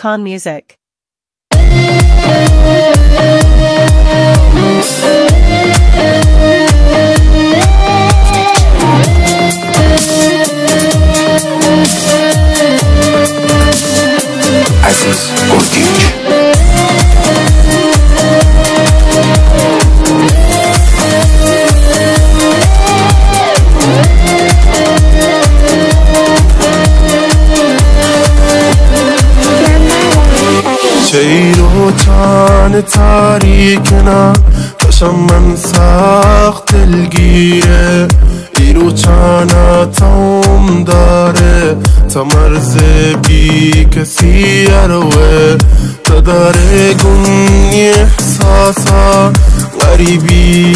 Khan Music. Aziz Gurdic. شیر و تن تاریکنا تشم من سخت دلگیره ایرو چانا توم داره تا مرز بی کسی اروه تا داره گونی احساسا غریبی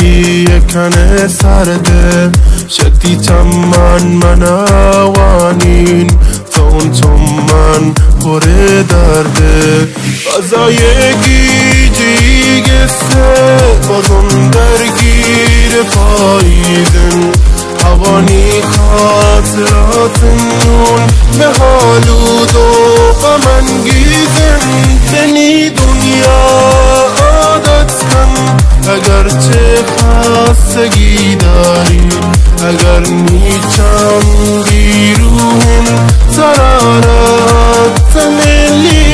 یکنه سرده شدی چمان منوانین تا اون چمان پر درده فضای گیجی گسته بازم درگیر پاییزن هوانی خاطرات نون به حال و دوق من گیزن بنی دنیا عادت کن اگرچه خستگی داری اگر میچم بیروهن سرارت ملی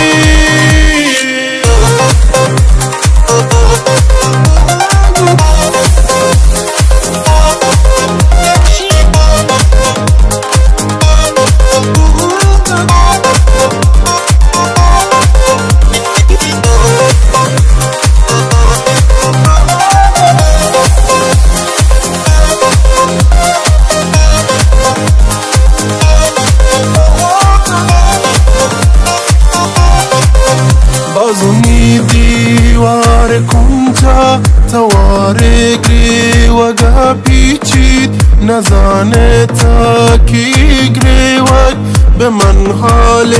دیوار کنجا توارگری وگا پیچید نزانه تا کی گریوگ به من حال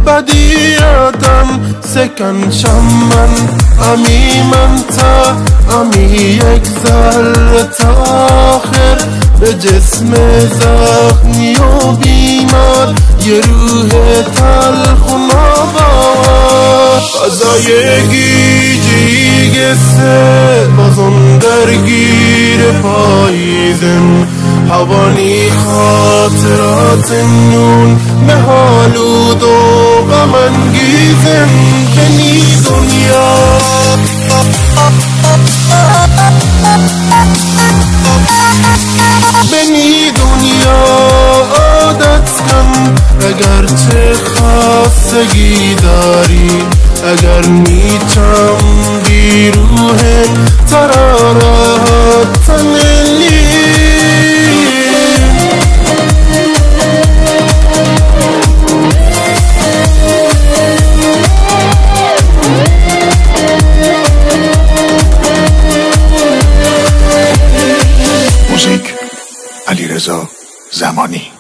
بدی آدم سکن شمن امی من تا امی یک ذره تا آخر به جسم زخمی و بیمار یه روح تلخ و ناباور فضای گیجی گسته بازم درگیر پاییزن هوانی خاطرات نون به حال و دوق من گیزن بنی دنیا بنی دنیا عادت کن اگرچه خستگی داری اگر میچم بیروهن ترارت ملی موزیک علیرضا زمانی.